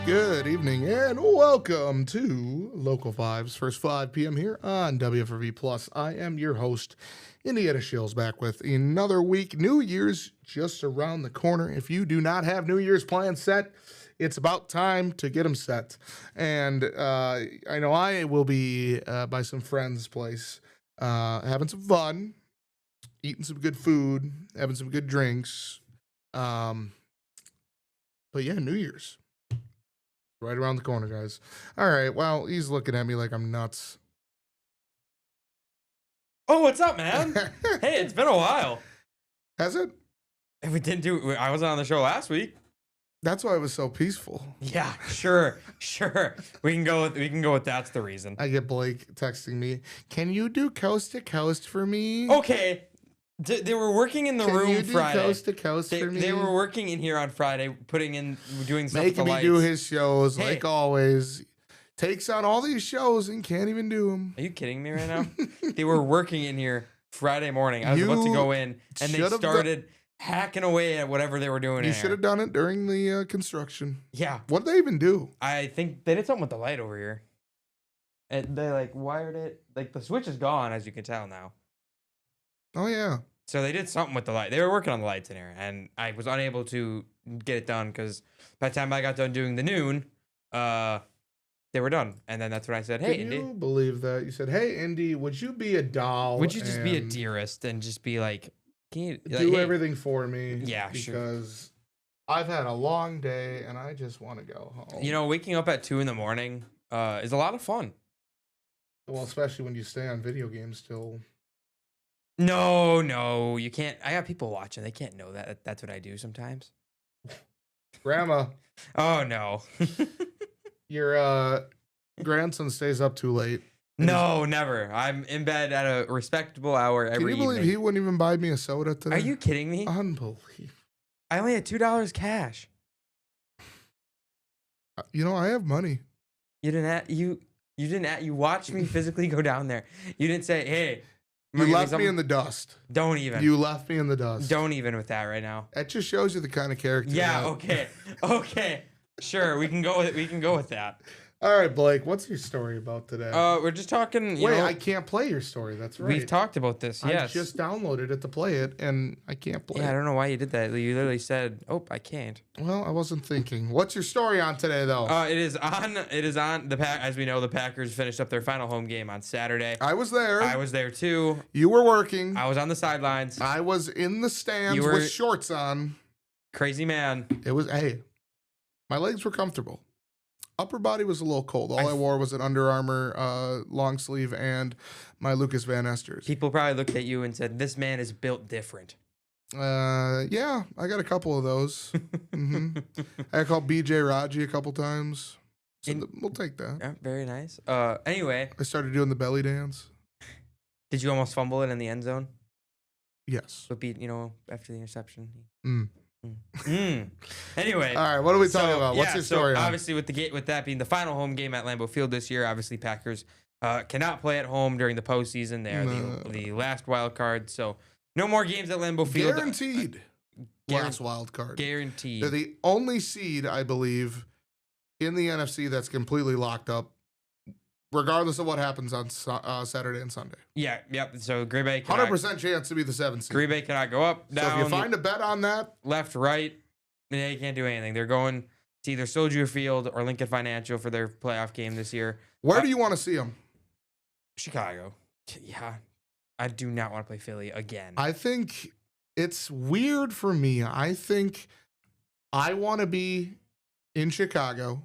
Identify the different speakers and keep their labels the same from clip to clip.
Speaker 1: Good evening and welcome to Local 5's first 5 p.m. here on WFRV Plus. I am your host, Indiana Shills, back with another week. New Year's just around the corner. If you do not have New Year's plans set, it's about time to get them set. And I know I will be by some friends' place having some fun, eating some good food, having some good drinks. But yeah, New Year's. Right around the corner, guys. All right. Well, he's looking at me like I'm nuts.
Speaker 2: Oh, what's up, man? Hey, it's been a while.
Speaker 1: Has it?
Speaker 2: And we didn't do. I wasn't on the show last week.
Speaker 1: That's why it was so peaceful.
Speaker 2: Yeah, sure. We can go with that's the reason.
Speaker 1: I get Blake texting me. Can you do coast to coast for me?
Speaker 2: Okay. They were working in the room
Speaker 1: you do
Speaker 2: Friday.
Speaker 1: Coast to coast for me.
Speaker 2: They were working in here on Friday, doing stuff with
Speaker 1: making
Speaker 2: the
Speaker 1: me
Speaker 2: lights.
Speaker 1: do his shows
Speaker 2: Hey.
Speaker 1: like always. Takes on all these shows and can't even do them.
Speaker 2: Are you kidding me right now? They were working in here Friday morning. I was about to go in, and they started hacking away at whatever they were doing.
Speaker 1: You should have done it during the construction.
Speaker 2: Yeah.
Speaker 1: What did they even do?
Speaker 2: I think they did something with the light over here. And they like wired it. Like the switch is gone, as you can tell now.
Speaker 1: Oh, yeah.
Speaker 2: So they did something with the light. They were working on the lights in here, and I was unable to get it done because by the time I got done doing the noon, they were done. And then that's when I said, "Hey,
Speaker 1: Can
Speaker 2: Indy,
Speaker 1: you believe that? You said, "Hey, Indy, would you be a doll?
Speaker 2: would you just be a
Speaker 1: and
Speaker 2: dearest and just be like, can you like,
Speaker 1: do
Speaker 2: hey,
Speaker 1: everything for me?"
Speaker 2: Yeah, sure.
Speaker 1: Because I've had a long day and I just want to go home.
Speaker 2: You know, waking up at 2 a.m. Is a lot of fun.
Speaker 1: Well, especially when you stay on video games till.
Speaker 2: No, you can't. I got people watching. They can't know that. That's what I do sometimes.
Speaker 1: Grandma,
Speaker 2: Oh, no.
Speaker 1: your grandson stays up too late.
Speaker 2: No, never. I'm in bed at a respectable hour every
Speaker 1: Can you believe
Speaker 2: evening.
Speaker 1: he wouldn't even buy me a soda today?
Speaker 2: Are you kidding me?
Speaker 1: Unbelievable.
Speaker 2: I only had $2 cash.
Speaker 1: You know, I have money.
Speaker 2: You watched me physically go down there. You didn't say, "Hey,
Speaker 1: You left me in the dust.
Speaker 2: Don't even.
Speaker 1: You left me in the dust.
Speaker 2: Don't even with that right now.
Speaker 1: That just shows you the kind of character.
Speaker 2: Yeah, okay. Sure, we can go with that.
Speaker 1: All right, Blake, what's your story about today?
Speaker 2: We're just talking,
Speaker 1: Wait, I can't play your story. That's right.
Speaker 2: We've talked about this,
Speaker 1: I
Speaker 2: yes.
Speaker 1: just downloaded it to play it, and I can't play
Speaker 2: Yeah, I
Speaker 1: it.
Speaker 2: don't know why you did that. You literally said, "Oh, I can't."
Speaker 1: Well, I wasn't thinking. What's your story on today, though?
Speaker 2: It is on the Pack. As we know, the Packers finished up their final home game on Saturday.
Speaker 1: I was there.
Speaker 2: I was there too.
Speaker 1: You were working.
Speaker 2: I was on the sidelines.
Speaker 1: I was in the stands
Speaker 2: You were-
Speaker 1: with shorts on.
Speaker 2: Crazy man.
Speaker 1: It was, hey, my legs were comfortable. Upper body was a little cold. All I wore was an Under Armour long sleeve and my Lucas Van Esters.
Speaker 2: People probably looked at you and said, "This man is built different."
Speaker 1: Yeah, I got a couple of those. I called BJ Raji a couple times. So we'll take that.
Speaker 2: Yeah, very nice. Anyway,
Speaker 1: I started doing the belly dance.
Speaker 2: did you almost fumble it in the end zone?
Speaker 1: Yes.
Speaker 2: But after the interception.
Speaker 1: Mm.
Speaker 2: Anyway.
Speaker 1: All right, what are we talking about? What's your story on?
Speaker 2: Obviously, with that being the final home game at Lambeau Field this year, obviously Packers cannot play at home during the postseason. They are the last wild card, so no more games at Lambeau Field.
Speaker 1: Guaranteed. Last wild card.
Speaker 2: Guaranteed.
Speaker 1: They're the only seed, I believe, in the NFC that's completely locked up, regardless of what happens on Saturday and Sunday.
Speaker 2: Yeah, yep. So Green Bay cannot,
Speaker 1: 100% chance to be the 7th seed.
Speaker 2: Green Bay cannot go up, down.
Speaker 1: So if you find a bet on that,
Speaker 2: left, right, they can't do anything. They're going to either Soldier Field or Lincoln Financial for their playoff game this year.
Speaker 1: where do you want to see them?
Speaker 2: Chicago. Yeah. I do not want to play Philly again.
Speaker 1: I think it's weird for me. I think I want to be in Chicago.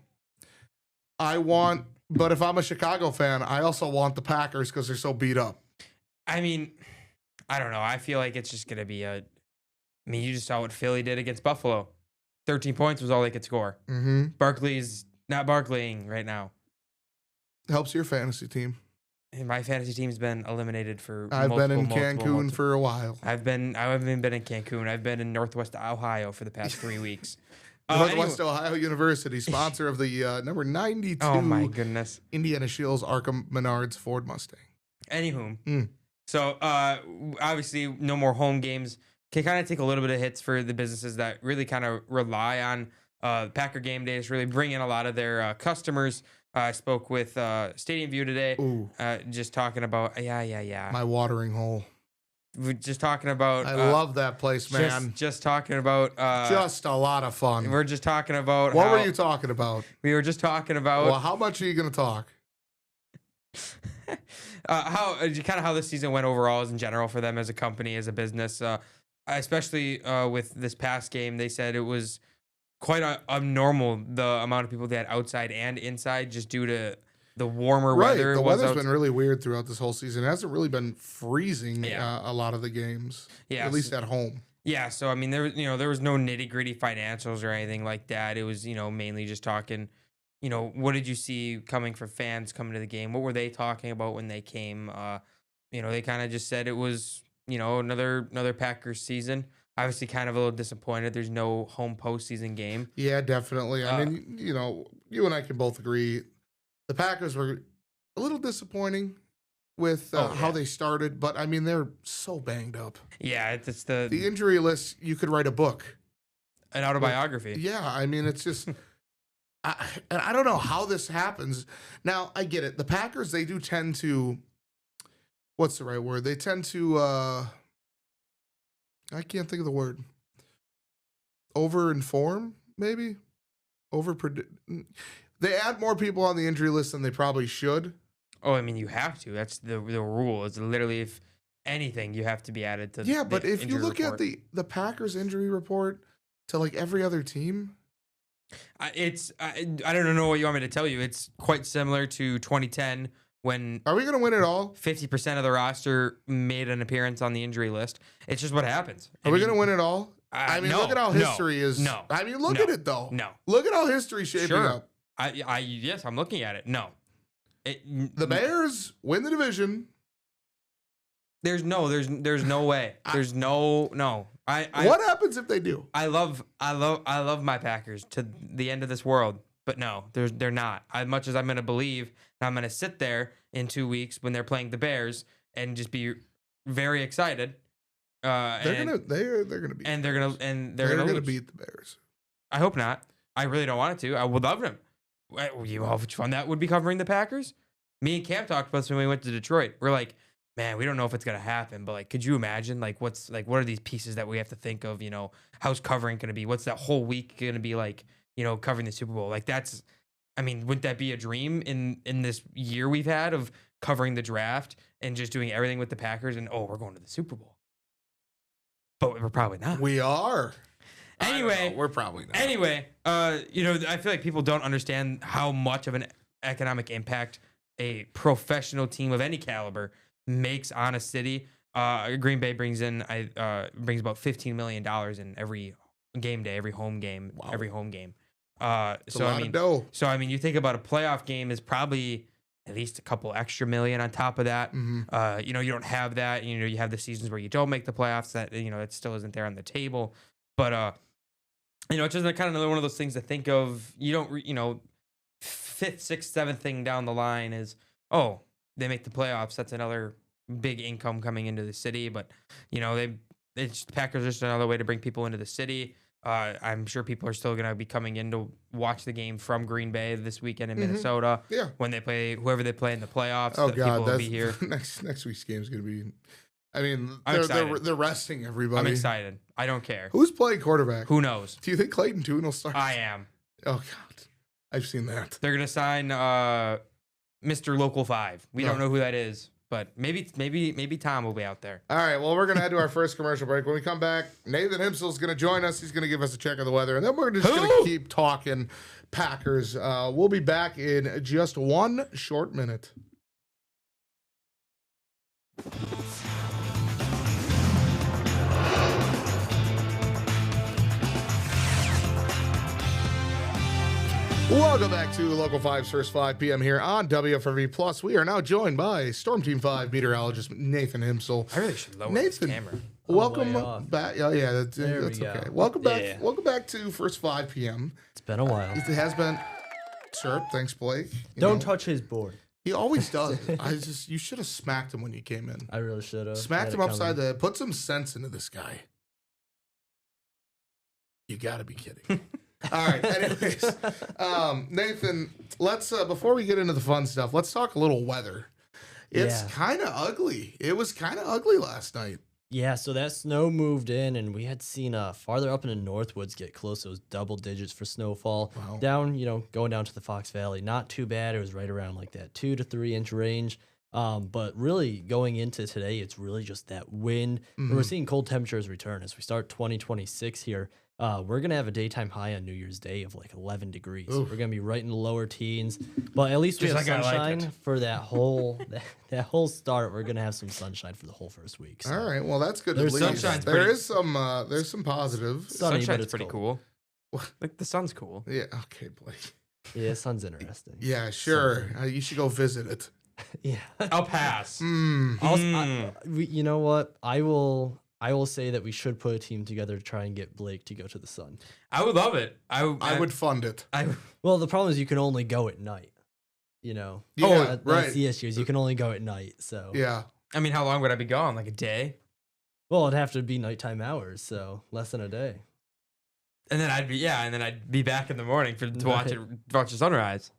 Speaker 1: But if I'm a Chicago fan, I also want the Packers because they're so beat up.
Speaker 2: I mean, I don't know. I feel like it's just going to be you just saw what Philly did against Buffalo. 13 points was all they could score.
Speaker 1: Mm-hmm.
Speaker 2: Barkley's not Barkleying right now.
Speaker 1: Helps your fantasy team.
Speaker 2: And my fantasy team's been eliminated for
Speaker 1: I've been in Cancun for a while.
Speaker 2: I haven't been in Cancun. I've been in Northwest Ohio for the past 3 weeks.
Speaker 1: Northwest Ohio University, sponsor of the number 92
Speaker 2: oh my goodness,
Speaker 1: Indiana Shields Arkham Menards Ford Mustang.
Speaker 2: Anywho, so obviously no more home games. Can kind of take a little bit of hits for the businesses that really kind of rely on Packer Game Day is really bringing a lot of their customers. I spoke with Stadium View today,
Speaker 1: Ooh,
Speaker 2: just talking about yeah.
Speaker 1: my watering hole.
Speaker 2: We're just talking about
Speaker 1: I love that place, man.
Speaker 2: just talking about
Speaker 1: Just a lot of fun.
Speaker 2: we're just talking about
Speaker 1: What
Speaker 2: how,
Speaker 1: were you talking about?
Speaker 2: we were just talking about
Speaker 1: Well, how much are you going to talk?
Speaker 2: how kind of how this season went overall as in general for them as a company, as a business, especially with this past game. They said it was quite abnormal, the amount of people they had outside and inside, just due to the warmer
Speaker 1: Right.
Speaker 2: weather.
Speaker 1: The
Speaker 2: was
Speaker 1: weather's
Speaker 2: out-
Speaker 1: been really weird throughout this whole season. It hasn't really been freezing
Speaker 2: Yeah.
Speaker 1: a lot of the games.
Speaker 2: Yeah,
Speaker 1: At least at home.
Speaker 2: Yeah, so I mean, there was no nitty gritty financials or anything like that. It was mainly just talking. What did you see coming for fans coming to the game? What were they talking about when they came? They kind of just said it was another Packers season. Obviously, kind of a little disappointed. There's no home postseason game.
Speaker 1: Yeah, definitely. I mean, you and I can both agree. The Packers were a little disappointing with how they started, but I mean, they're so banged up.
Speaker 2: Yeah, it's
Speaker 1: The injury list, you could write a book.
Speaker 2: an autobiography.
Speaker 1: Yeah, I mean, it's just, I don't know how this happens. Now, I get it. The Packers, they do tend to, what's the right word? They tend to, I can't think of the word. Over-inform, maybe? They add more people on the injury list than they probably should.
Speaker 2: Oh, I mean, you have to. That's the rule. It's literally, if anything, you have to be added to.
Speaker 1: Yeah,
Speaker 2: the
Speaker 1: but if you
Speaker 2: injury
Speaker 1: look
Speaker 2: report.
Speaker 1: at the Packers injury report to like every other team,
Speaker 2: I don't know what you want me to tell you. It's quite similar to 2010 when
Speaker 1: are we going to win it all?
Speaker 2: 50% of the roster made an appearance on the injury list. It's just what happens.
Speaker 1: Are we going to win it all? I mean,
Speaker 2: no,
Speaker 1: look at how
Speaker 2: no,
Speaker 1: history is.
Speaker 2: no,
Speaker 1: I mean, look
Speaker 2: no,
Speaker 1: at it though.
Speaker 2: No.
Speaker 1: Look at how history's shaping
Speaker 2: Sure.
Speaker 1: up.
Speaker 2: Yes, I'm looking at it. No.
Speaker 1: The Bears win the division.
Speaker 2: There's no way. There's no.
Speaker 1: What happens if they do?
Speaker 2: I love my Packers to the end of this world, but no, they're not. As much as I'm gonna believe, I'm gonna sit there in 2 weeks when they're playing the Bears and just be very excited.
Speaker 1: They're gonna beat.
Speaker 2: And they're gonna lose.
Speaker 1: beat the Bears.
Speaker 2: I hope not. I really don't want it to. I would love them. You know how much fun that would be covering the Packers. Me and Cam talked about this when we went to Detroit. We're like, man, we don't know if it's gonna happen, but like, could you imagine what are these pieces that we have to think of? How's covering gonna be? What's that whole week gonna be like? Covering the Super Bowl. Like that's, I mean, wouldn't that be a dream in this year we've had of covering the draft and just doing everything with the Packers and we're going to the Super Bowl. But we're probably not.
Speaker 1: We are.
Speaker 2: Anyway,
Speaker 1: we're probably not.
Speaker 2: Anyway, I feel like people don't understand how much of an economic impact a professional team of any caliber makes on a city. Green Bay brings about $15 million in every game day, every home game, every home game.
Speaker 1: It's a lot of dough.
Speaker 2: So I mean, you think about a playoff game is probably at least a couple extra million on top of that.
Speaker 1: Mm-hmm.
Speaker 2: You don't have that. You have the seasons where you don't make the playoffs. That that still isn't there on the table. But it's just kind of another one of those things to think of. You don't, fifth, sixth, seventh thing down the line is, they make the playoffs. That's another big income coming into the city. But, Packers are just another way to bring people into the city. I'm sure people are still going to be coming in to watch the game from Green Bay this weekend in Minnesota.
Speaker 1: Yeah.
Speaker 2: When they play, whoever they play in the playoffs.
Speaker 1: Oh,
Speaker 2: people
Speaker 1: God.
Speaker 2: will be here.
Speaker 1: Next week's game is going to be. I mean,
Speaker 2: I'm
Speaker 1: they're resting everybody.
Speaker 2: I'm excited. I don't care.
Speaker 1: Who's playing quarterback?
Speaker 2: Who knows?
Speaker 1: Do you think Clayton Tune will start?
Speaker 2: I am.
Speaker 1: Oh, God. I've seen that.
Speaker 2: They're going to sign Mr. Local 5. We don't know who that is, but maybe Tom will be out there.
Speaker 1: All right, well, we're going to head to our first commercial break. When we come back, Nathan Himsel's going to join us. He's going to give us a check of the weather, and then we're just going to keep talking Packers. We'll be back in just one short minute. Welcome back to Local 5's first 5 p.m. here on WFRV Plus. We are now joined by Storm Team 5 meteorologist Nathan Himsel.
Speaker 2: I really should lower this camera.
Speaker 1: Welcome back. Oh, yeah, that's
Speaker 3: we
Speaker 1: okay.
Speaker 3: go.
Speaker 1: Welcome back. Yeah. Welcome back to first 5 p.m.
Speaker 3: It's been a while.
Speaker 1: It has been. Sir, thanks, Blake.
Speaker 3: Don't touch his board.
Speaker 1: He always does. You should have smacked him when you came in.
Speaker 3: I really should have.
Speaker 1: Smacked him upside the head. Put some sense into this guy. You got to be kidding. All right. Anyways, Nathan, let's before we get into the fun stuff, let's talk a little weather. It's
Speaker 3: Yeah.
Speaker 1: kind of ugly. It was kind of ugly last night.
Speaker 3: Yeah, so that snow moved in, and we had seen farther up in the Northwoods get close. It was double digits for snowfall.
Speaker 1: Wow.
Speaker 3: Down, going down to the Fox Valley, not too bad. It was right around like that 2 to 3 inch range. But really going into today, it's really just that wind. And we're seeing cold temperatures return as we start 2026 here. We're gonna have a daytime high on New Year's Day of like 11 degrees.
Speaker 1: Oof.
Speaker 3: We're gonna be right in the lower teens, but at least we
Speaker 2: Just
Speaker 3: have
Speaker 2: like I like
Speaker 3: sunshine for that whole that whole start. We're gonna have some sunshine for the whole first week. So.
Speaker 1: All right. Well, that's good.
Speaker 3: There's
Speaker 1: At least
Speaker 2: sunshine's
Speaker 1: there
Speaker 2: pretty-
Speaker 1: is some. There's some positive.
Speaker 3: Sunny, but
Speaker 2: Sunshine's
Speaker 3: it's
Speaker 2: pretty
Speaker 3: cold.
Speaker 2: cool. Like the sun's cool.
Speaker 1: Yeah. Okay, Blake.
Speaker 3: Yeah, sun's interesting.
Speaker 1: Yeah. Sure. You should go visit it.
Speaker 3: Yeah.
Speaker 2: I'll pass.
Speaker 3: Also,
Speaker 2: Mm.
Speaker 3: you know what? I will say that we should put a team together to try and get Blake to go to the sun.
Speaker 2: I would love it. I
Speaker 1: would fund it.
Speaker 3: Well, the problem is you can only go at night.
Speaker 1: Yeah.
Speaker 3: That's
Speaker 1: Right.
Speaker 3: the issue is you can only go at night. So
Speaker 1: Yeah.
Speaker 2: I mean, how long would I be gone? Like a day?
Speaker 3: well, it'd have to be nighttime hours, so less than a day.
Speaker 2: And then I'd be back in the morning to watch
Speaker 3: Right.
Speaker 2: the sunrise.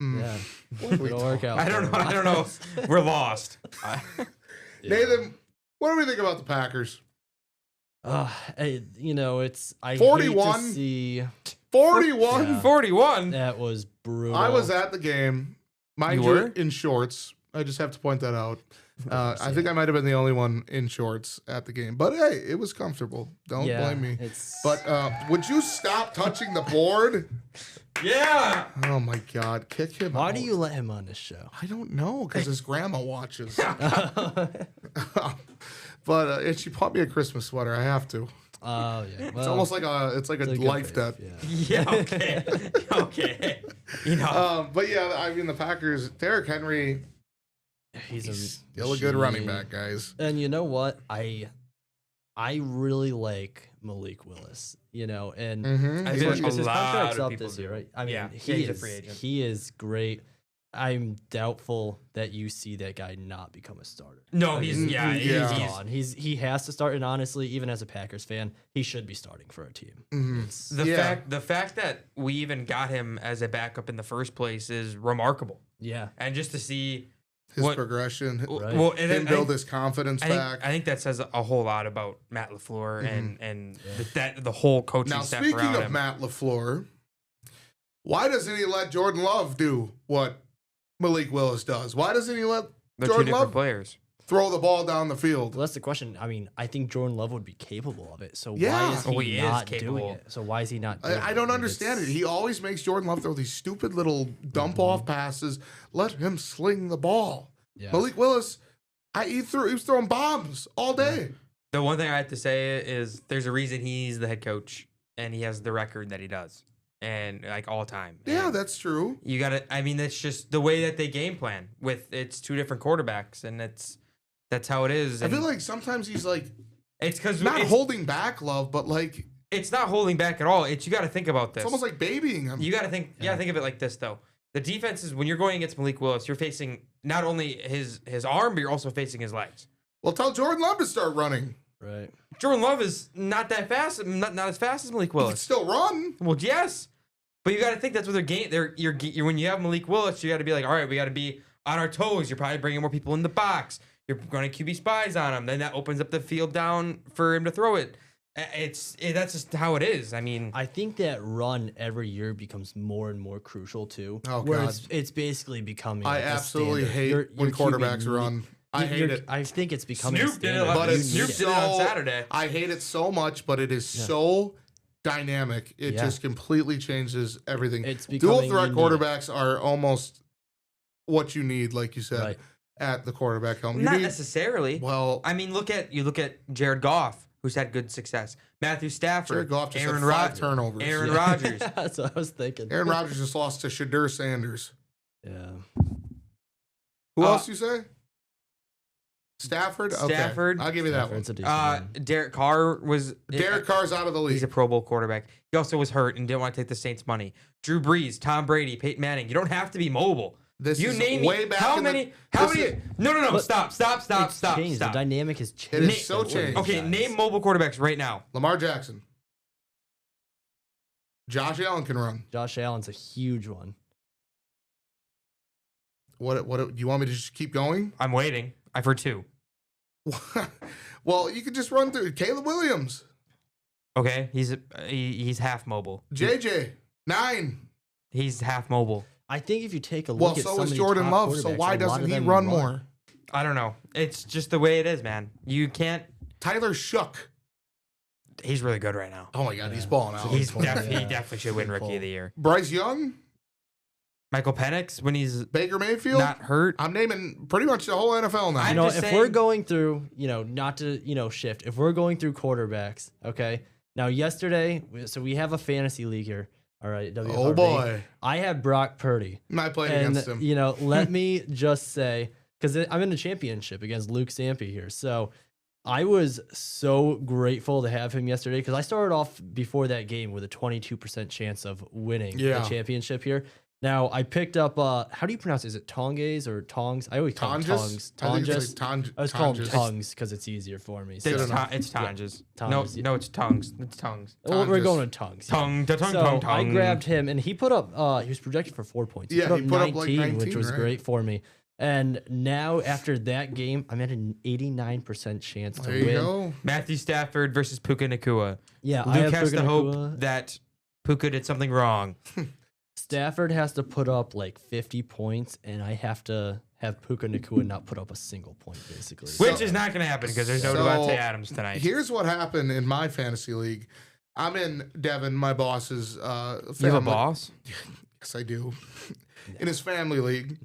Speaker 1: Mm.
Speaker 3: Yeah,
Speaker 1: What are we
Speaker 3: it'll work
Speaker 1: talking-
Speaker 3: out.
Speaker 2: I don't
Speaker 3: for
Speaker 2: know.
Speaker 3: him.
Speaker 2: I don't know. We're lost.
Speaker 1: Nathan, what do we think about the Packers?
Speaker 3: It's I
Speaker 1: 41?
Speaker 3: hate to see
Speaker 1: 41.
Speaker 3: Yeah.
Speaker 2: 41.
Speaker 3: that was brutal.
Speaker 1: I was at the game. Mind
Speaker 2: You
Speaker 1: you,
Speaker 2: were?
Speaker 1: in shorts. I just have to point that out. I think I might have been the only one in shorts at the game. But hey, it was comfortable. Don't blame me.
Speaker 3: It's
Speaker 1: But would you stop touching the board?
Speaker 2: Yeah.
Speaker 1: Oh my God. Kick him
Speaker 3: why
Speaker 1: out.
Speaker 3: do you let him on this show?
Speaker 1: I don't know, because his grandma watches. But and she bought me a Christmas sweater. I have to.
Speaker 3: Oh yeah,
Speaker 1: It's almost like a
Speaker 3: good
Speaker 1: life
Speaker 3: faith,
Speaker 1: debt.
Speaker 3: Yeah.
Speaker 2: Yeah. Okay. Okay. You know.
Speaker 1: But yeah, I mean the Packers. Derrick Henry,
Speaker 3: He's
Speaker 1: still a good running
Speaker 3: machine.
Speaker 1: back, guys.
Speaker 3: And you know what? I really like Malik Willis. And
Speaker 1: Mm-hmm.
Speaker 2: I
Speaker 3: his,
Speaker 2: feel like
Speaker 3: his
Speaker 2: a lot
Speaker 3: contract's
Speaker 2: of
Speaker 3: up
Speaker 2: people
Speaker 3: this year,
Speaker 2: do.
Speaker 3: right? I mean,
Speaker 2: Yeah.
Speaker 3: he
Speaker 2: He's a
Speaker 3: is
Speaker 2: free agent.
Speaker 3: He is great. I'm doubtful that you see that guy not become a starter.
Speaker 2: No,
Speaker 3: I
Speaker 2: he's
Speaker 3: mean,
Speaker 1: yeah.
Speaker 3: he's
Speaker 2: he's
Speaker 3: gone. He has to start, and honestly, even as a Packers fan, he should be starting for a team. It's-
Speaker 2: the fact that we even got him as a backup in the first place is remarkable.
Speaker 3: yeah,
Speaker 2: And just to see
Speaker 1: His
Speaker 2: what
Speaker 1: progression,
Speaker 3: Right.
Speaker 2: well, and
Speaker 1: him
Speaker 2: then
Speaker 1: build his confidence
Speaker 2: I
Speaker 1: back.
Speaker 2: think that says a whole lot about Matt LaFleur and the whole coaching
Speaker 1: Now,
Speaker 2: staff
Speaker 1: speaking
Speaker 2: around
Speaker 1: of
Speaker 2: him.
Speaker 1: Matt LaFleur, why doesn't he let Jordan Love do what Malik Willis does? Why doesn't he let
Speaker 2: They're two
Speaker 1: Jordan
Speaker 2: different
Speaker 1: Love
Speaker 2: players.
Speaker 1: throw the ball down the field?
Speaker 3: well, that's the question. I mean, I think Jordan Love would be capable of it. So
Speaker 1: Yeah.
Speaker 3: why is
Speaker 2: Oh,
Speaker 3: he,
Speaker 2: he is
Speaker 3: not doing
Speaker 2: capable.
Speaker 3: it? So why is he not? Doing
Speaker 1: I
Speaker 3: it?
Speaker 1: don't
Speaker 3: mean,
Speaker 1: understand it.
Speaker 3: it's-
Speaker 1: He always makes Jordan Love throw these stupid little dump off passes. Let him sling the ball.
Speaker 3: Yeah.
Speaker 1: Malik Willis, he was throwing bombs all day.
Speaker 2: The one thing I have to say is there's a reason he's the head coach and he has the record that he does. And like all time.
Speaker 1: Yeah,
Speaker 2: And
Speaker 1: that's true.
Speaker 2: you gotta I mean, it's just the way that they game plan with it's two different quarterbacks and that's how it is.
Speaker 1: I
Speaker 2: And
Speaker 1: feel like sometimes he's like
Speaker 2: it's because
Speaker 1: not holding back Love, but like
Speaker 2: it's not holding back at all. You gotta think about this.
Speaker 1: it's almost like babying him.
Speaker 2: You gotta think think of it like this though. The defense is when you're going against Malik Willis, you're facing not only his arm, but you're also facing his legs.
Speaker 1: Well, tell Jordan Love to start running.
Speaker 3: Right.
Speaker 2: Jordan Love is not that fast, not as fast as Malik
Speaker 1: He can
Speaker 2: Willis.
Speaker 1: still run.
Speaker 2: Well, yes, but you got to think that's what they're game. You're when you have Malik Willis, you got to be like, all right, we got to be on our toes. You're probably bringing more people in the box. You're going to QB spies on him. Then that opens up the field down for him to throw it. That's just how it is. I mean,
Speaker 3: I think that run every year becomes more and more crucial too.
Speaker 1: Oh,
Speaker 3: where
Speaker 1: God.
Speaker 3: it's basically becoming.
Speaker 1: I
Speaker 3: like a
Speaker 1: absolutely
Speaker 3: standard.
Speaker 1: hate when
Speaker 3: QB
Speaker 1: quarterbacks
Speaker 3: need-
Speaker 1: run. I hate it.
Speaker 3: I think it's becoming.
Speaker 2: Snoop
Speaker 3: a
Speaker 2: did it
Speaker 3: standard.
Speaker 1: But
Speaker 2: You
Speaker 1: it's
Speaker 2: need
Speaker 3: Snoop
Speaker 2: it. Snoop did it on
Speaker 1: so-
Speaker 2: Saturday.
Speaker 1: I hate it so much, but it is so dynamic. It
Speaker 3: Yeah.
Speaker 1: just completely changes everything.
Speaker 3: It's
Speaker 1: Dual
Speaker 3: becoming
Speaker 1: threat
Speaker 3: unique.
Speaker 1: quarterbacks are almost what you need, like you said,
Speaker 3: Right.
Speaker 1: at the quarterback helm. You
Speaker 2: Not
Speaker 1: need,
Speaker 2: necessarily.
Speaker 1: well,
Speaker 2: I mean, look at Jared Goff, who's had good success. Matthew Stafford,
Speaker 1: Jared Goff just
Speaker 2: Aaron
Speaker 1: had 5
Speaker 2: Rodgers,
Speaker 1: turnovers.
Speaker 2: Aaron
Speaker 3: Yeah.
Speaker 2: Rodgers.
Speaker 3: That's what I was thinking.
Speaker 1: Aaron Rodgers just lost to Shadur Sanders.
Speaker 3: Yeah.
Speaker 1: Who
Speaker 2: Uh,
Speaker 1: else you say? Stafford? Okay.
Speaker 2: Stafford.
Speaker 1: I'll give you that one.
Speaker 3: Stafford's a decent one.
Speaker 2: Derek Carr was
Speaker 1: Derek Carr's out of the
Speaker 2: He's
Speaker 1: league.
Speaker 2: a Pro Bowl quarterback. He also was hurt and didn't want to take the Saints' money. Drew Brees, Tom Brady, Peyton Manning. You don't have to be mobile.
Speaker 1: This
Speaker 2: You
Speaker 1: is
Speaker 2: name
Speaker 1: way
Speaker 2: me
Speaker 1: back
Speaker 2: how
Speaker 1: in the-
Speaker 2: many? How
Speaker 1: this
Speaker 2: many?
Speaker 1: is-
Speaker 2: No!
Speaker 3: But
Speaker 2: Stop!
Speaker 3: It's changed. The dynamic has changed.
Speaker 1: It is so changed.
Speaker 2: Okay, name mobile quarterbacks right now.
Speaker 1: Lamar Jackson. Josh Allen can run.
Speaker 3: Josh Allen's a huge one.
Speaker 1: What do you want me to just keep going?
Speaker 2: I'm waiting. I've heard 2.
Speaker 1: Well, you could just run through Caleb Williams,
Speaker 2: Okay, he's half mobile.
Speaker 1: JJ 9.
Speaker 2: He's half mobile.
Speaker 3: I think if you take a look
Speaker 1: Well,
Speaker 3: at
Speaker 1: so
Speaker 3: some
Speaker 1: is
Speaker 3: of the
Speaker 1: Jordan
Speaker 3: top
Speaker 1: Love. So
Speaker 3: quarterbacks,
Speaker 1: why
Speaker 3: a lot
Speaker 1: doesn't
Speaker 3: of
Speaker 1: he
Speaker 3: them
Speaker 1: run more?
Speaker 2: I don't know. It's just the way it is, man. You can't.
Speaker 1: Tyler Shook.
Speaker 2: He's really good right now.
Speaker 1: Oh my God,
Speaker 3: Yeah.
Speaker 1: he's balling out.
Speaker 2: He's
Speaker 3: Good point,
Speaker 2: he
Speaker 3: yeah.
Speaker 2: definitely should win
Speaker 3: Good
Speaker 2: Rookie
Speaker 3: call.
Speaker 2: of the Year.
Speaker 1: Bryce Young,
Speaker 2: Michael Penix when he's
Speaker 1: Baker Mayfield.
Speaker 2: not hurt.
Speaker 1: I'm naming pretty much the whole NFL now.
Speaker 2: I'm
Speaker 3: You know,
Speaker 2: just
Speaker 3: if
Speaker 2: saying-
Speaker 3: we're going through, not to, shift, if we're going through quarterbacks, okay? Now, yesterday, so we have a fantasy league here, all right, WFRV.
Speaker 1: Oh boy,
Speaker 3: I had Brock Purdy.
Speaker 1: I played
Speaker 3: And,
Speaker 1: against him.
Speaker 3: let me just say, because I'm in the championship against Luke Stampy here. So I was so grateful to have him yesterday because I started off before that game with a 22% chance of winning
Speaker 1: Yeah.
Speaker 3: the championship here. Now, I picked up, how do you pronounce it? Is it Tonges or Tongs? I always call them Tongs.
Speaker 1: I think it's
Speaker 3: Tonges.
Speaker 1: like
Speaker 3: I was calling them
Speaker 1: Tonges.
Speaker 3: tongues because it's easier for me. So,
Speaker 1: Good
Speaker 2: It's,
Speaker 1: enough.
Speaker 2: it's Tonges.
Speaker 3: Tongues, yeah.
Speaker 2: No, it's tongues. It's tongues.
Speaker 3: well, we're
Speaker 1: Tonges.
Speaker 3: going with tongues. yeah.
Speaker 2: Tongue, tongue,
Speaker 3: So
Speaker 2: tongue, tongue.
Speaker 3: I grabbed him, and he put up. He was projected for 4 points.
Speaker 1: Yeah, he put up
Speaker 3: 19,
Speaker 1: like 19,
Speaker 3: which was
Speaker 1: right?
Speaker 3: great for me. And now after that game, I'm at an 89% chance to
Speaker 1: There you
Speaker 3: win.
Speaker 1: go.
Speaker 2: Matthew Stafford versus Puka Nakua.
Speaker 3: Yeah, I
Speaker 2: Luke
Speaker 3: have
Speaker 2: has to
Speaker 3: Puka
Speaker 2: hope
Speaker 3: Nacua.
Speaker 2: that Puka did something wrong.
Speaker 3: Stafford has to put up like 50 points, and I have to have Puka Nacua not put up a single point, basically.
Speaker 2: Which is not going to happen because there's no
Speaker 1: So,
Speaker 2: Devontae Adams tonight.
Speaker 1: Here's what happened in my fantasy league. I'm in Devin, my boss's family.
Speaker 2: You have a boss?
Speaker 1: Yes, I do. In his family league.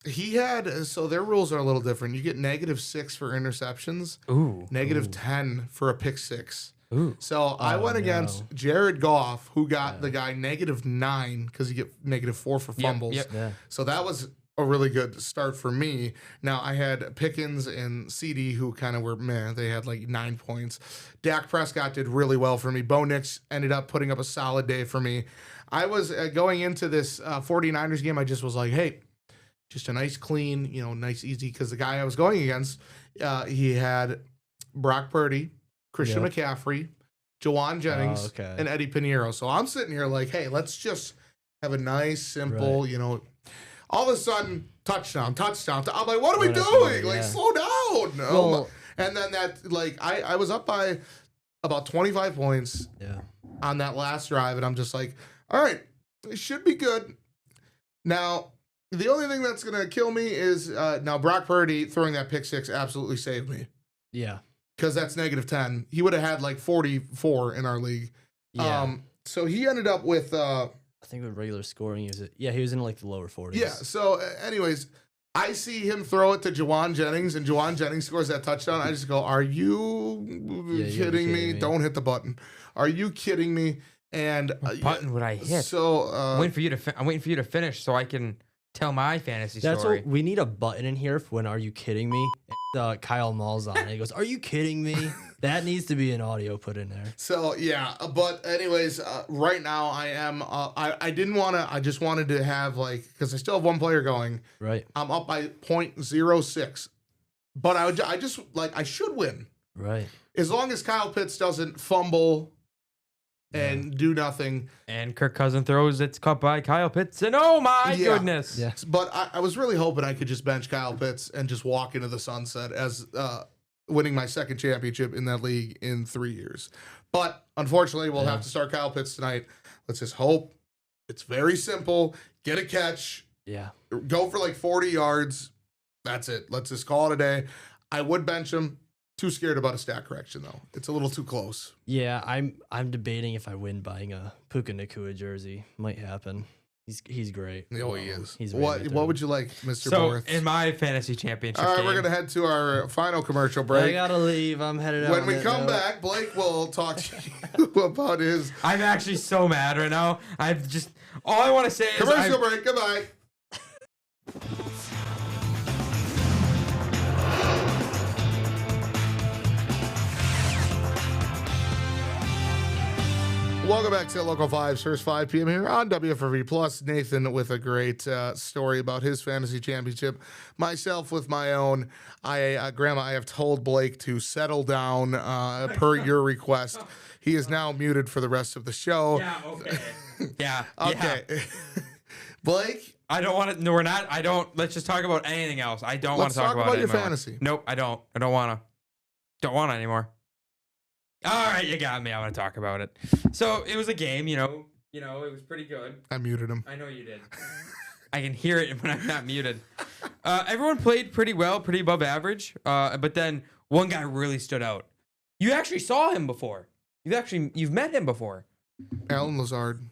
Speaker 1: He had, so their rules are a little different. You get -6 for interceptions,
Speaker 2: Ooh.
Speaker 1: -10 for a pick six.
Speaker 2: Ooh.
Speaker 1: So I
Speaker 3: Oh,
Speaker 1: went
Speaker 3: no.
Speaker 1: against Jared Goff, who got
Speaker 3: Yeah.
Speaker 1: the guy -9 because you get -4 for
Speaker 2: Yep,
Speaker 1: fumbles.
Speaker 2: yep.
Speaker 3: Yeah.
Speaker 1: So that was a really good start for me. Now I had Pickens and CD who kind of were meh. They had like 9 points. Dak Prescott did really well for me. Bo Nix ended up putting up a solid day for me. I was going into this 49ers game. I just was like, hey, just a nice clean, nice easy. Because the guy I was going against, he had Brock Purdy, Christian
Speaker 3: Yep.
Speaker 1: McCaffrey, Jawan Jennings,
Speaker 3: Oh, okay.
Speaker 1: and Eddie Pinheiro. So I'm sitting here like, hey, let's just have a nice, simple, all of a sudden, touchdown. I'm like, what are we
Speaker 3: Right after
Speaker 1: doing?
Speaker 3: that,
Speaker 1: Like,
Speaker 3: yeah.
Speaker 1: slow down. No.
Speaker 3: Well-
Speaker 1: And then that, like, I was up by about 25 points
Speaker 3: Yeah.
Speaker 1: on that last drive, and I'm just like, all right, it should be good. Now, the only thing that's going to kill me is now Brock Purdy throwing that pick six absolutely saved me
Speaker 3: Yeah.
Speaker 1: because that's -10. He would have had like 44 in our league.
Speaker 3: Yeah.
Speaker 1: So he ended up with,
Speaker 3: I think with regular scoring, he was in like the lower 40s.
Speaker 1: yeah. So, anyways, I see him throw it to Jawan Jennings, and Jawan Jennings scores that touchdown. I just go, are you
Speaker 3: Yeah, you gotta be
Speaker 1: kidding me?
Speaker 3: kidding me.
Speaker 1: Don't hit the button. Are you kidding me? And
Speaker 2: What button would I hit?
Speaker 1: So,
Speaker 2: I'm waiting for you to. I'm waiting for you to finish so I can tell my fantasy
Speaker 3: That's
Speaker 2: story.
Speaker 3: what we need a button in here for when "Are you kidding me?" Kyle Malzahn. And he goes, "Are you kidding me?" That needs to be an audio put in there.
Speaker 1: So yeah, but anyways, right now I am. I didn't want to. I just wanted to have because I still have one player going.
Speaker 3: Right.
Speaker 1: I'm up by 0.06, but I just I should win
Speaker 3: Right.
Speaker 1: as long as Kyle Pitts doesn't fumble and do nothing.
Speaker 2: And Kirk Cousins throws it's caught by Kyle Pitts, and oh my
Speaker 1: Yeah.
Speaker 2: goodness!
Speaker 3: Yeah.
Speaker 1: But I was really hoping I could just bench Kyle Pitts and just walk into the sunset as winning my second championship in that league in 3 years. But unfortunately, we'll have to start Kyle Pitts tonight. Let's just hope. It's very simple. Get a catch.
Speaker 3: Yeah.
Speaker 1: Go for 40 yards. That's it. Let's just call it a day. I would bench him. Too scared about a stat correction, though. It's a little too close.
Speaker 3: Yeah. I'm debating if I win buying a Puka Nacua jersey. Might happen. He's great.
Speaker 1: Oh, he is.
Speaker 3: He's
Speaker 1: What would you like, Mr.
Speaker 2: So
Speaker 1: Borth?
Speaker 2: in my fantasy championship
Speaker 1: All right,
Speaker 2: game,
Speaker 1: we're going to head to our final commercial
Speaker 3: I
Speaker 1: break.
Speaker 3: gotta leave. I'm headed out.
Speaker 1: When
Speaker 3: on
Speaker 1: we
Speaker 3: that
Speaker 1: come
Speaker 3: note.
Speaker 1: back, Blake will talk to you about his
Speaker 2: I'm actually so mad right now. I've just all I want to say is
Speaker 1: commercial break. Goodbye. Welcome back to Local 5's first 5 p.m. here on WFRV Plus. Nathan with a great story about his fantasy championship. Myself with my own. Grandma, I have told Blake to settle down per your request. He is now muted for the rest of the show.
Speaker 2: Yeah, okay. Yeah.
Speaker 1: Okay.
Speaker 2: Yeah.
Speaker 1: Blake?
Speaker 2: I don't want to. No, we're not. I don't. Let's just talk about anything else. I don't want to talk about
Speaker 1: your
Speaker 2: anymore.
Speaker 1: fantasy.
Speaker 2: Nope, I don't. I don't want to. Don't want it anymore. All right, you got me. I want to talk about it. So it was a game, you know, it was pretty good.
Speaker 1: I muted him.
Speaker 2: I know you did. I can hear it when I'm not muted. Everyone played pretty well, pretty above average. But then one guy really stood out. You actually saw him before. You've met him before.
Speaker 1: Alan Lazard.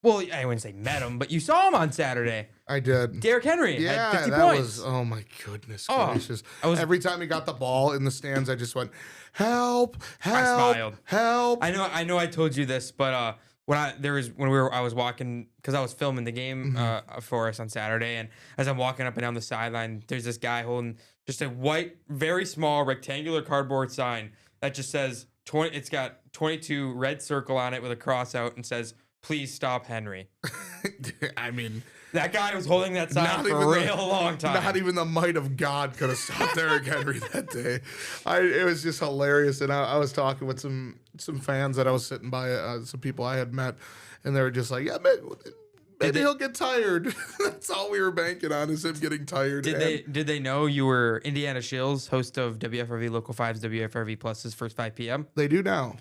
Speaker 2: Well, I wouldn't say met him, but you saw him on Saturday.
Speaker 1: I did.
Speaker 2: Derrick Henry
Speaker 1: Yeah,
Speaker 2: had 50
Speaker 1: that
Speaker 2: points.
Speaker 1: was, oh my goodness
Speaker 2: Oh,
Speaker 1: gracious.
Speaker 2: every
Speaker 1: Every time he got the ball in the stands, I just went, help,
Speaker 2: I smiled.
Speaker 1: help.
Speaker 2: I know I told you this, but I was walking because I was filming the game for us on Saturday, and as I'm walking up and down the sideline, there's this guy holding just a white, very small rectangular cardboard sign that just says 20. It's got 22 red circle on it with a cross out and says, "Please stop Henry."
Speaker 1: I mean,
Speaker 2: that guy was holding that sign for a real long time.
Speaker 1: Not even the might of God could have stopped Derrick Henry that day. It was just hilarious. And I was talking with some fans that I was sitting by, some people I had met, and they were just like, yeah, maybe he'll get tired. That's all we were banking on, is him getting tired.
Speaker 2: Did they know you were Indiana Shills, host of WFRV Local 5's WFRV Plus's first 5 p.m.?
Speaker 1: They do now.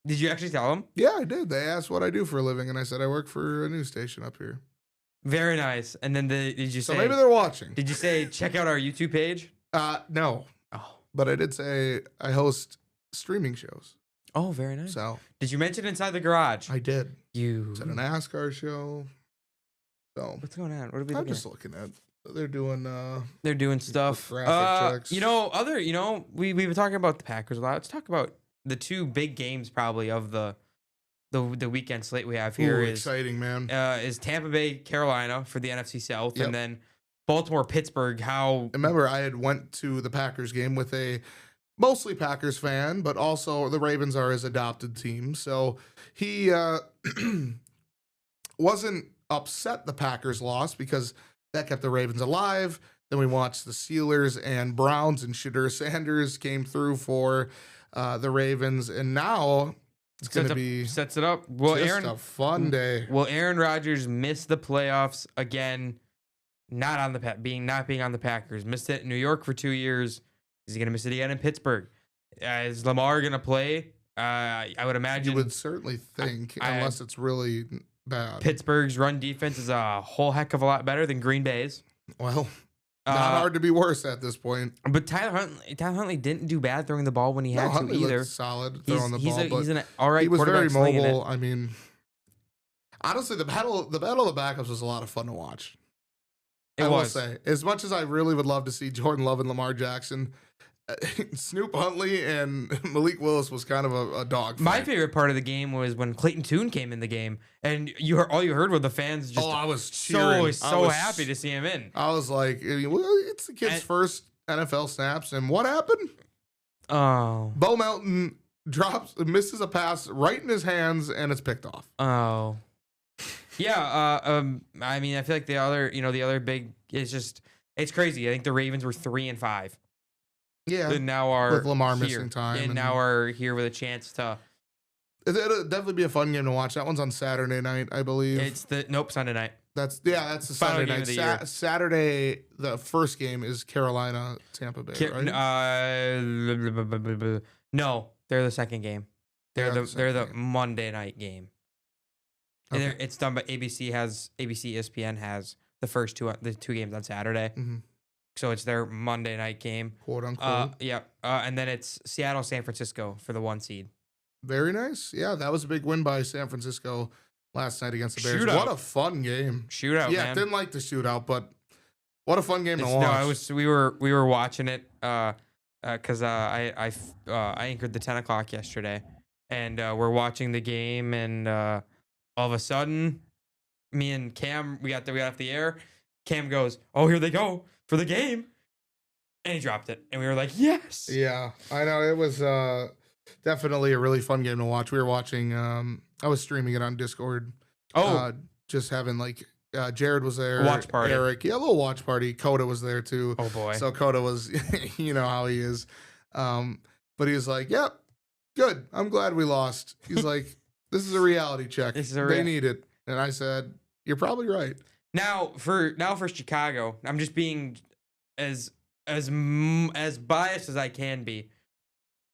Speaker 2: Did you actually tell them?
Speaker 1: Yeah, I did. They asked what I do for a living, and I said I work for a news station up here.
Speaker 2: Very nice. And then did you say?
Speaker 1: So maybe they're watching.
Speaker 2: Did you say check out our YouTube page?
Speaker 1: No.
Speaker 2: Oh.
Speaker 1: But I did say I host streaming shows.
Speaker 2: Oh, very nice.
Speaker 1: So
Speaker 2: did you mention Inside the Garage?
Speaker 1: I did.
Speaker 2: You.
Speaker 1: It's at a NASCAR show. So
Speaker 2: What's going on? What are we?
Speaker 1: I'm just looking at. They're doing.
Speaker 2: They're doing stuff.
Speaker 1: Graphic checks.
Speaker 2: We've been talking about the Packers a lot. Let's talk about the two big games probably of the weekend slate we have here. Is
Speaker 1: exciting, man.
Speaker 2: Is Tampa Bay, Carolina for the NFC South, and then Baltimore, Pittsburgh.
Speaker 1: Remember, I had went to the Packers game with a mostly Packers fan, but also the Ravens are his adopted team. So he wasn't upset the Packers lost because that kept the Ravens alive. Then we watched the Steelers and Browns, and Shadur Sanders came through for the Ravens, and now it's going to be
Speaker 2: sets it up.
Speaker 1: a fun day.
Speaker 2: Will Aaron Rodgers miss the playoffs again? Not being on the Packers. Missed it in New York for 2 years. Is he going to miss it again in Pittsburgh? Is Lamar going to play? I would imagine.
Speaker 1: You would certainly think, unless it's really bad.
Speaker 2: Pittsburgh's run defense is a whole heck of a lot better than Green Bay's.
Speaker 1: Well, not hard to be worse at this point.
Speaker 2: But Tyler Huntley didn't do bad throwing the ball when he had to either.
Speaker 1: Solid throwing the ball, but
Speaker 2: he's an all right.
Speaker 1: He was very mobile.
Speaker 2: It.
Speaker 1: I mean, honestly, the battle of the backups was a lot of fun to watch. I will say, as much as I really would love to see Jordan Love and Lamar Jackson, Snoop Huntley and Malik Willis was kind of a dog fight.
Speaker 2: My favorite part of the game was when Clayton Tune came in the game, and all you heard were the fans just.
Speaker 1: Oh, I was cheering.
Speaker 2: so happy to see him in.
Speaker 1: I was like, well, it's the kid's first NFL snaps, and what happened?
Speaker 2: Oh,
Speaker 1: Bo Melton misses a pass right in his hands, and it's picked off.
Speaker 2: Oh, yeah. I mean, I feel like the other big is just it's crazy. I think the Ravens were 3-5.
Speaker 1: Yeah,
Speaker 2: and now are
Speaker 1: with Lamar
Speaker 2: here,
Speaker 1: missing time,
Speaker 2: and now are here with a chance to.
Speaker 1: It'll definitely be a fun game to watch. That one's on Saturday night, I believe.
Speaker 2: It's Sunday night.
Speaker 1: That's the
Speaker 2: Final
Speaker 1: Sunday
Speaker 2: game
Speaker 1: night.
Speaker 2: of the year.
Speaker 1: Saturday, the first game is Carolina Tampa Bay, right?
Speaker 2: No, they're the second game. They're the Monday night game. Okay. It's done by ABC. ESPN has the two games on Saturday.
Speaker 1: Mm-hmm.
Speaker 2: So it's their Monday night game.
Speaker 1: Quote unquote.
Speaker 2: And then it's Seattle, San Francisco for the 1 seed.
Speaker 1: Very nice. Yeah, that was a big win by San Francisco last night against the Bears.
Speaker 2: Shootout.
Speaker 1: What a fun game.
Speaker 2: Shootout,
Speaker 1: yeah,
Speaker 2: man.
Speaker 1: Didn't like the shootout, but what a fun game to watch.
Speaker 2: No, we were watching it because I anchored the 10 o'clock yesterday, and we're watching the game, and all of a sudden, me and Cam, we got off the air. Cam goes, "Oh, here they go for the game," and he dropped it, and we were like, "Yes!"
Speaker 1: Yeah, I know it was. definitely a really fun game to watch. We were watching. I was streaming it on Discord.
Speaker 2: Oh,
Speaker 1: Just having like Jared was there.
Speaker 2: Watch party.
Speaker 1: Eric, yeah, a little watch party. Coda was there too.
Speaker 2: oh boy.
Speaker 1: So Coda was, you know how he is. But he was like, "Yep, good. I'm glad we lost." He's like, "This is a reality check.
Speaker 2: This is a
Speaker 1: They need it." And I said, "You're probably right."
Speaker 2: Now for Chicago, I'm just being as biased as I can be,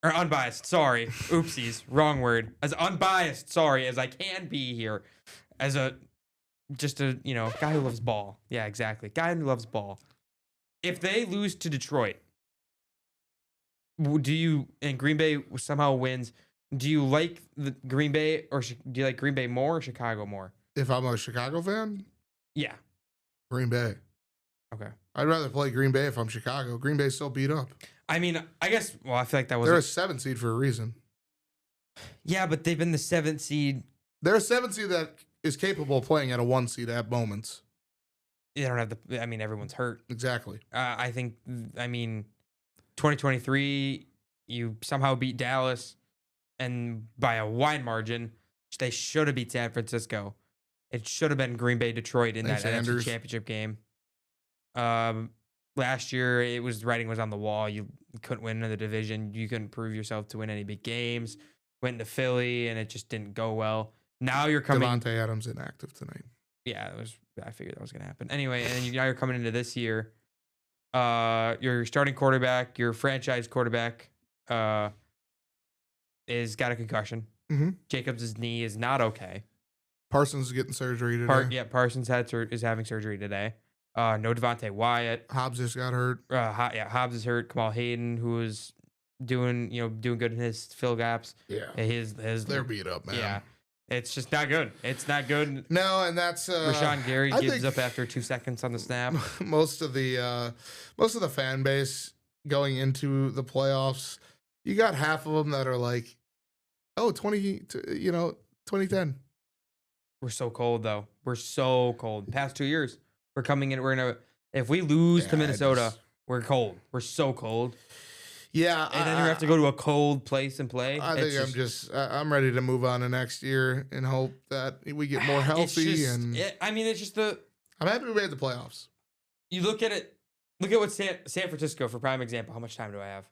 Speaker 2: or unbiased. Sorry, oopsies, wrong word. As unbiased, sorry, as I can be here, as a guy who loves ball. Yeah, exactly, guy who loves ball. If they lose to Detroit, and Green Bay somehow wins, do you like the Green Bay or do you like Green Bay more or Chicago more?
Speaker 1: If I'm a Chicago fan,
Speaker 2: Yeah.
Speaker 1: Green Bay.
Speaker 2: Okay.
Speaker 1: I'd rather play Green Bay if I'm Chicago. Green Bay's so beat up.
Speaker 2: I mean, I guess. Well, I feel like that was.
Speaker 1: They're a 7 seed for a reason.
Speaker 2: Yeah, but they've been the 7th seed.
Speaker 1: They're a 7 seed that is capable of playing at a 1 seed at moments.
Speaker 2: They don't have the. I mean, everyone's hurt.
Speaker 1: Exactly.
Speaker 2: I think. I mean, 2023, you somehow beat Dallas, and by a wide margin, they should have beat San Francisco. It should have been Green Bay, Detroit in
Speaker 1: Thanks,
Speaker 2: that NFC
Speaker 1: Anders.
Speaker 2: Championship game. Last year, writing was on the wall. You couldn't win in the division. You couldn't prove yourself to win any big games. Went to Philly, and it just didn't go well. Now you're coming.
Speaker 1: Devontae Adams inactive tonight.
Speaker 2: Yeah, I figured that was gonna happen. Anyway, and then now you're coming into this year. Your starting quarterback, your franchise quarterback, is got a concussion.
Speaker 1: Mm-hmm.
Speaker 2: Jacobs' knee is not okay.
Speaker 1: Parsons is getting surgery today.
Speaker 2: Parsons is having surgery today. No Devontae Wyatt.
Speaker 1: Hobbs just got hurt.
Speaker 2: Hobbs is hurt. Kamal Hayden, who is doing good in his fill gaps.
Speaker 1: Yeah.
Speaker 2: They're
Speaker 1: beat up, man.
Speaker 2: Yeah. It's just not good. It's not good.
Speaker 1: No, and that's
Speaker 2: Rashawn Gary
Speaker 1: I
Speaker 2: gives
Speaker 1: think
Speaker 2: up after 2 seconds on the snap.
Speaker 1: most of the fan base going into the playoffs, you got half of them that are like, oh, 2010.
Speaker 2: We're so cold though. We're so cold. Past 2 years, we're coming in. If we lose to Minnesota, we're cold. We're so cold.
Speaker 1: Yeah,
Speaker 2: And then you have to go to a cold place and play.
Speaker 1: I think I'm ready to move on to next year and hope that we get more healthy. I'm happy we made the playoffs.
Speaker 2: You look at it. Look at what San Francisco, for prime example. How much time do I have?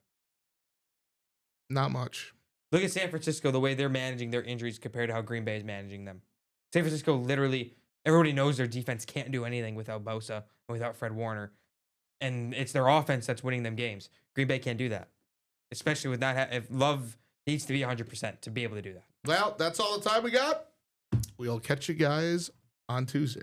Speaker 1: Not much.
Speaker 2: Look at San Francisco, the way they're managing their injuries compared to how Green Bay is managing them. San Francisco, literally, everybody knows their defense can't do anything without Bosa and without Fred Warner. And it's their offense that's winning them games. Green Bay can't do that, especially with if Love needs to be 100% to be able to do that.
Speaker 1: Well, that's all the time we got. We'll catch you guys on Tuesday.